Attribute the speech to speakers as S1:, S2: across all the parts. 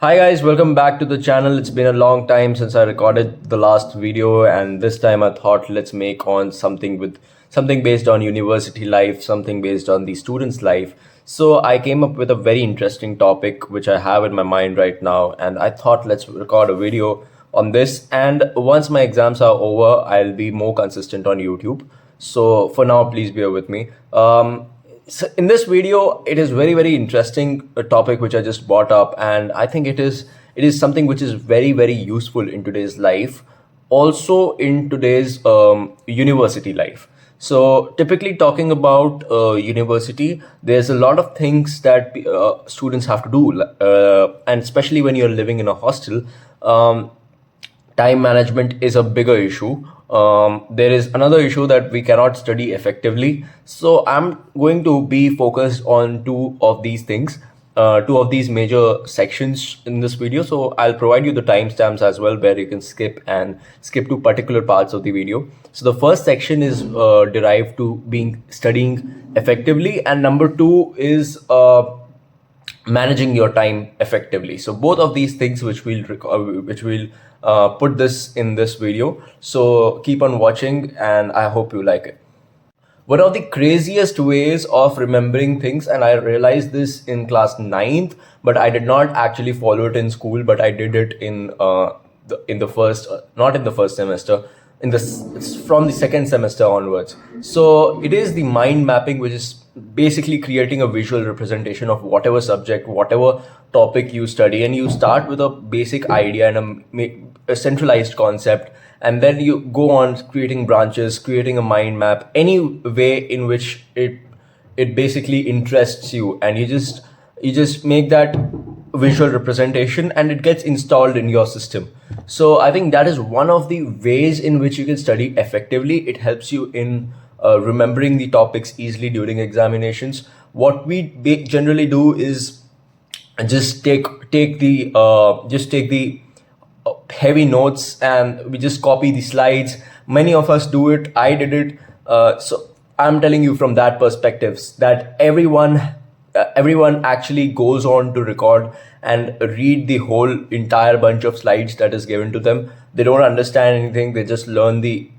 S1: Hi guys, welcome back to the channel. It's been a long time since I recorded the last video, and this time I thought let's make on something based on university life, something based on the student's life. So I came up with a very interesting topic which I have in my mind right now, and I thought let's record a video on this. And once my exams are over, I'll be more consistent on YouTube. So for now, please bear with me. So in this video, it is very interesting a topic which I just brought up, and I think it is something which is very useful in today's life, also in today's university life. So typically talking about university, there's a lot of things that students have to do, and especially when you're living in a hostel. Time management is a bigger issue. There is another issue that we cannot study effectively. So I'm going to be focused on two of these things, two of these major sections in this video. So I'll provide you the timestamps as well, where you can skip to particular parts of the video. So the first section is derived to being studying effectively, and number two is managing your time effectively. So both of these things which we'll put this in this video. So keep on watching, and I hope you like it. One of the craziest ways of remembering things, and I realized this in class ninth, but I did not actually follow it in school, but I did it in the first, not in the first semester, it's from the second semester onwards. So it is the mind mapping, which is basically creating a visual representation of whatever subject, whatever topic you study, and you start with a basic idea and a centralized concept, and then you go on creating branches, creating a mind map, any way in which it basically interests you, and you just make that visual representation, and it gets installed in your system. So I think that is one of the ways in which you can study effectively. It helps you in remembering the topics easily during examinations. What we generally do is just take the heavy notes, and we just copy the slides. Many of us do it. I did it. So I'm telling you from that perspective that everyone actually goes on to record and read the whole entire bunch of slides that is given to them. They don't understand anything. They just learn the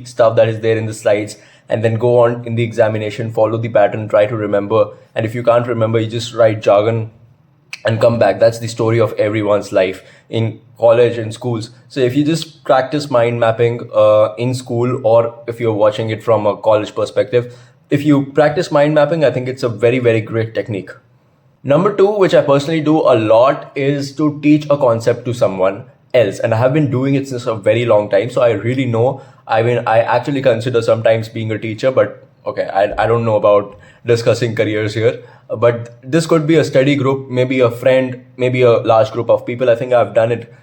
S1: stuff that is there in the slides, and then go on in the examination, follow the pattern, try to remember. And if you can't remember, you just write jargon and come back. That's the story of everyone's life in college and schools. So if you just practice mind mapping in school, or if you're watching it from a college perspective, if you practice mind mapping, I think it's a very great technique. Number two, which I personally do a lot, is to teach a concept to someone else. And I have been doing it since a very long time. So I really know. I mean, I actually consider sometimes being a teacher, but okay, I don't know about discussing careers here. But this could be a study group, maybe a friend, maybe a large group of people. I think I've done it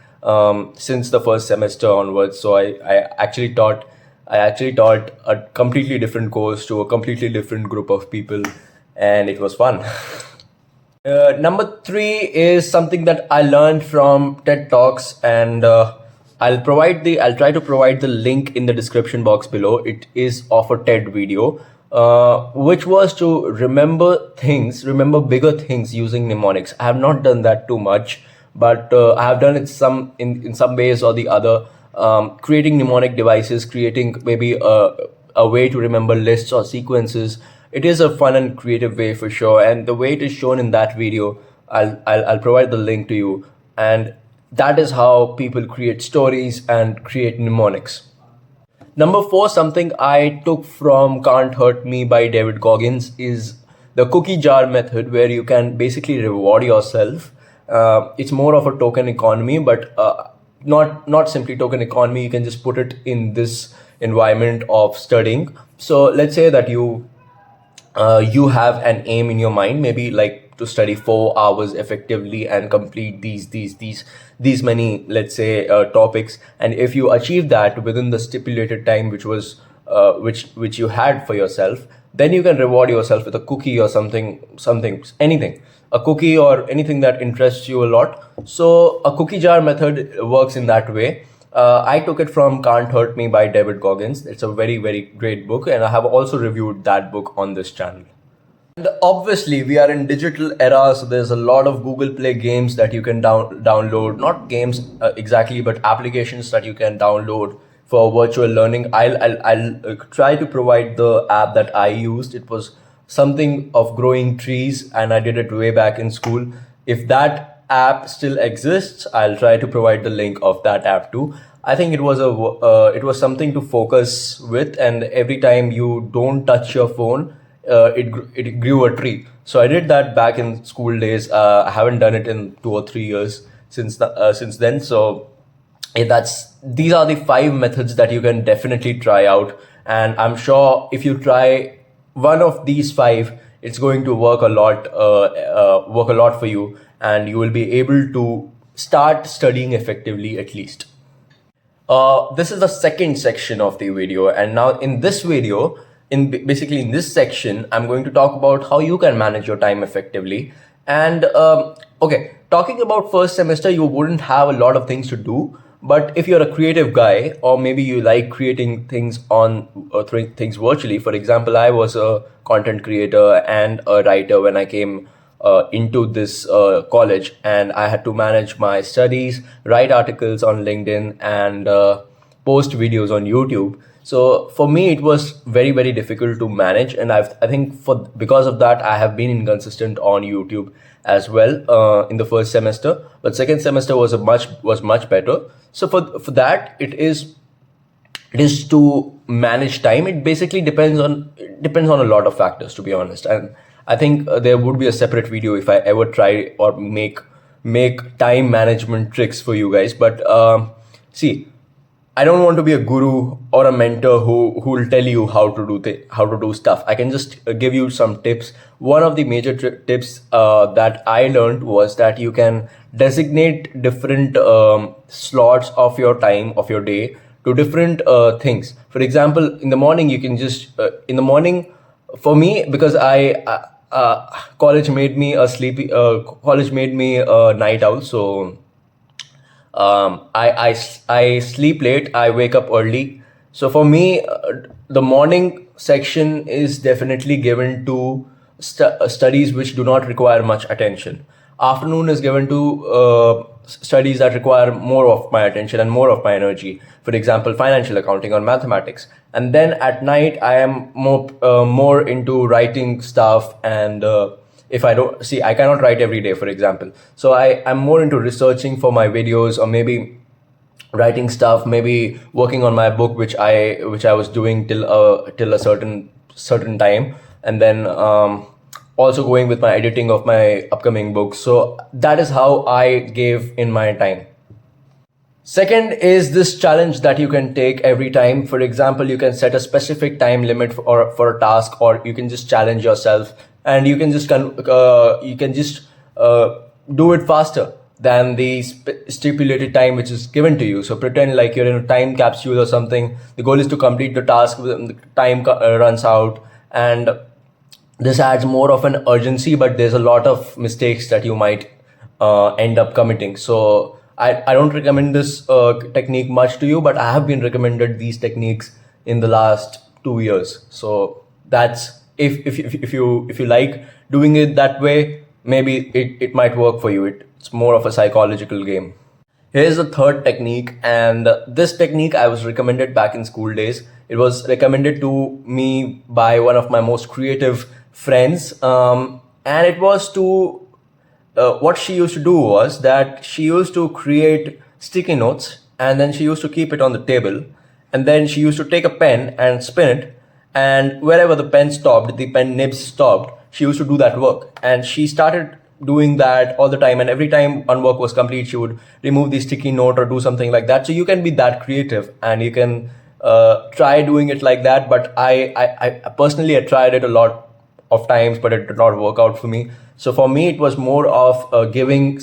S1: since the first semester onwards. So I actually taught a completely different course to a completely different group of people, and it was fun. Number three is something that I learned from TED Talks, and I'll try to provide the link in the description box below. It is of a TED video, which was to remember bigger things using mnemonics. I have not done that too much, but I have done it in some ways or the other. Creating mnemonic devices, creating maybe a way to remember lists or sequences. It is a fun and creative way for sure, and the way it is shown in that video, I'll provide the link to you. And that is how people create stories and create mnemonics. Number four, something I took from Can't Hurt Me by David Goggins, is the cookie jar method, where you can basically reward yourself. It's more of a token economy, but not simply token economy. You can just put it in this environment of studying. So let's say that you have an aim in your mind, maybe like to study 4 hours effectively and complete these many, let's say, topics. And if you achieve that within the stipulated time, which you had for yourself, then you can reward yourself with a cookie or anything, a cookie or anything that interests you a lot. So a cookie jar method works in that way. I took it from Can't Hurt Me by David Goggins. It's a very great book, and I have also reviewed that book on this channel. And obviously, we are in digital era, so there's a lot of Google Play games that you can download. Not games exactly, but applications that you can download for virtual learning. I'll try to provide the app that I used. It was something of growing trees, and I did it way back in school. If that app still exists, I'll try to provide the link of that app too. I think it was something to focus with, and every time you don't touch your phone, it grew a tree. So I did that back in school days. I haven't done it in 2 or 3 years since then. So that's these are the five methods that you can definitely try out, and I'm sure if you try one of these five, it's going to work a lot for you, and you will be able to start studying effectively at least. This is the second section of the video, and now in this video, basically in this section, I'm going to talk about how you can manage your time effectively. And okay, talking about first semester, you wouldn't have a lot of things to do. But if you're a creative guy, or maybe you like creating things things virtually, for example, I was a content creator and a writer when I came into this college, and I had to manage my studies, write articles on LinkedIn, and post videos on YouTube. So for me, it was very difficult to manage, and I think because of that, I have been inconsistent on YouTube as well in the first semester. But second semester was much better. So for that, it is to manage time. It basically depends on a lot of factors, to be honest. And I think there would be a separate video if I ever try or make time management tricks for you guys. But see, I don't want to be a guru or a mentor who will tell you how to do stuff. I can just give you some tips. One of the major tips that I learned was that you can designate different slots of your time of your day to different things. For example, in the morning you can just in the morning, for me, because college made me a night owl. So I sleep late, I wake up early. So for me, the morning section is definitely given to studies which do not require much attention. Afternoon is given to studies that require more of my attention and more of my energy. For example, financial accounting or mathematics. And then at night, I am more into writing stuff. And if I don't see, I cannot write every day, for example. So I'm more into researching for my videos, or maybe writing stuff, maybe working on my book, which I was doing till a certain time, and then also going with my editing of my upcoming books. So that is how I gave in my time. Second is this challenge that you can take every time. For example, you can set a specific time limit for a task, or you can just challenge yourself, and you can just do it faster than the stipulated time which is given to you. So pretend like you're in a time capsule or something. The goal is to complete the task when the time runs out, and this adds more of an urgency, but there's a lot of mistakes that you might end up committing. So I don't recommend this technique much to you, but I have been recommended these techniques in the last 2 years. So that's if you like doing it that way, maybe it might work for you. It's more of a psychological game. Here's the third technique, and this technique I was recommended back in school days. It was recommended to me by one of my most creative friends, and it was to what she used to do was that she used to create sticky notes, and then she used to keep it on the table, and then she used to take a pen and spin it, and wherever the pen nibs stopped, she used to do that work. And she started doing that all the time, and every time one work was complete, she would remove the sticky note or do something like that. So you can be that creative, and you can try doing it like that. But I personally, I tried it a lot of times, but it did not work out for me. So for me, it was more of giving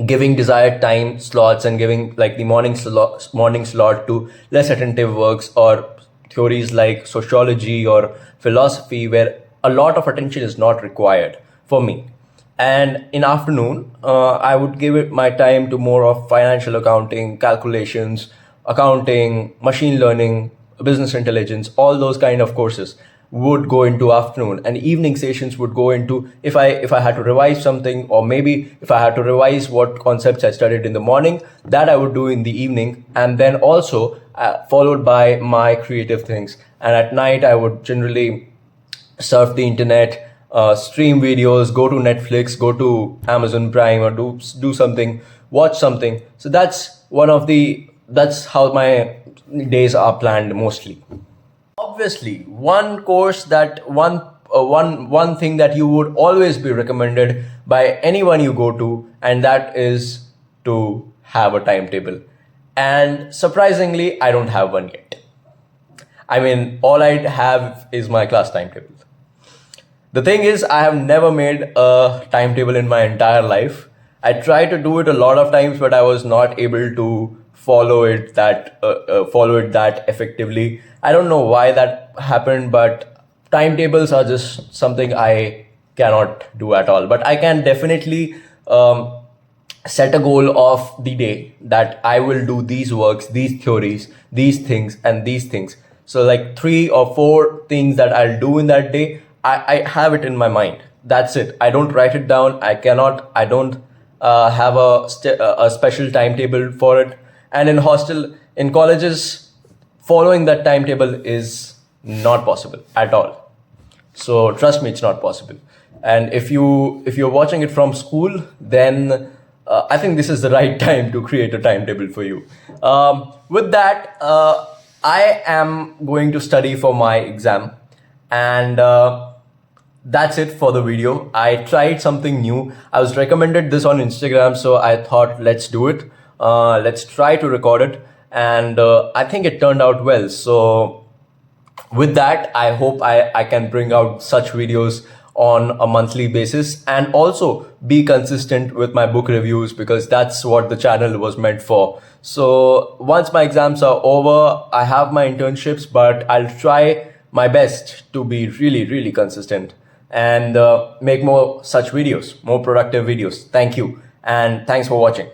S1: desired time slots, and giving like the morning slot to less attentive works, or theories like sociology or philosophy, where a lot of attention is not required for me. And in afternoon, I would give it my time to more of financial accounting, calculations, accounting, machine learning, business intelligence, all those kind of courses. would go into afternoon, and evening sessions would go into if I had to revise something, or maybe if I had to revise what concepts I studied in the morning, that I would do in the evening, and then also followed by my creative things. And at night I would generally surf the internet, stream videos, go to Netflix, go to Amazon Prime, or do something, watch something. So that's how my days are planned mostly. Obviously, one thing that you would always be recommended by anyone you go to, and that is to have a timetable. And surprisingly, I don't have one yet. I mean, all I have is my class timetable. The thing is, I have never made a timetable in my entire life. I tried to do it a lot of times, but I was not able to follow it that effectively. I don't know why that happened, but timetables are just something I cannot do at all. But I can definitely set a goal of the day that I will do these works, these theories, these things, and these things. So, like 3 or 4 things that I'll do in that day, I have it in my mind. That's it. I don't write it down. I don't have a special timetable for it. And in colleges, following that timetable is not possible at all. So trust me, it's not possible. And if you're watching it from school, then I think this is the right time to create a timetable for you. With that, I am going to study for my exam, and that's it for the video. I tried something new. I was recommended this on Instagram, so I thought, let's do it. Let's try to record it, and I think it turned out well. So with that, I hope I can bring out such videos on a monthly basis, and also be consistent with my book reviews, because that's what the channel was meant for. So once my exams are over, I have my internships, but I'll try my best to be really, really consistent, and make more such videos, more productive videos. Thank you, and thanks for watching.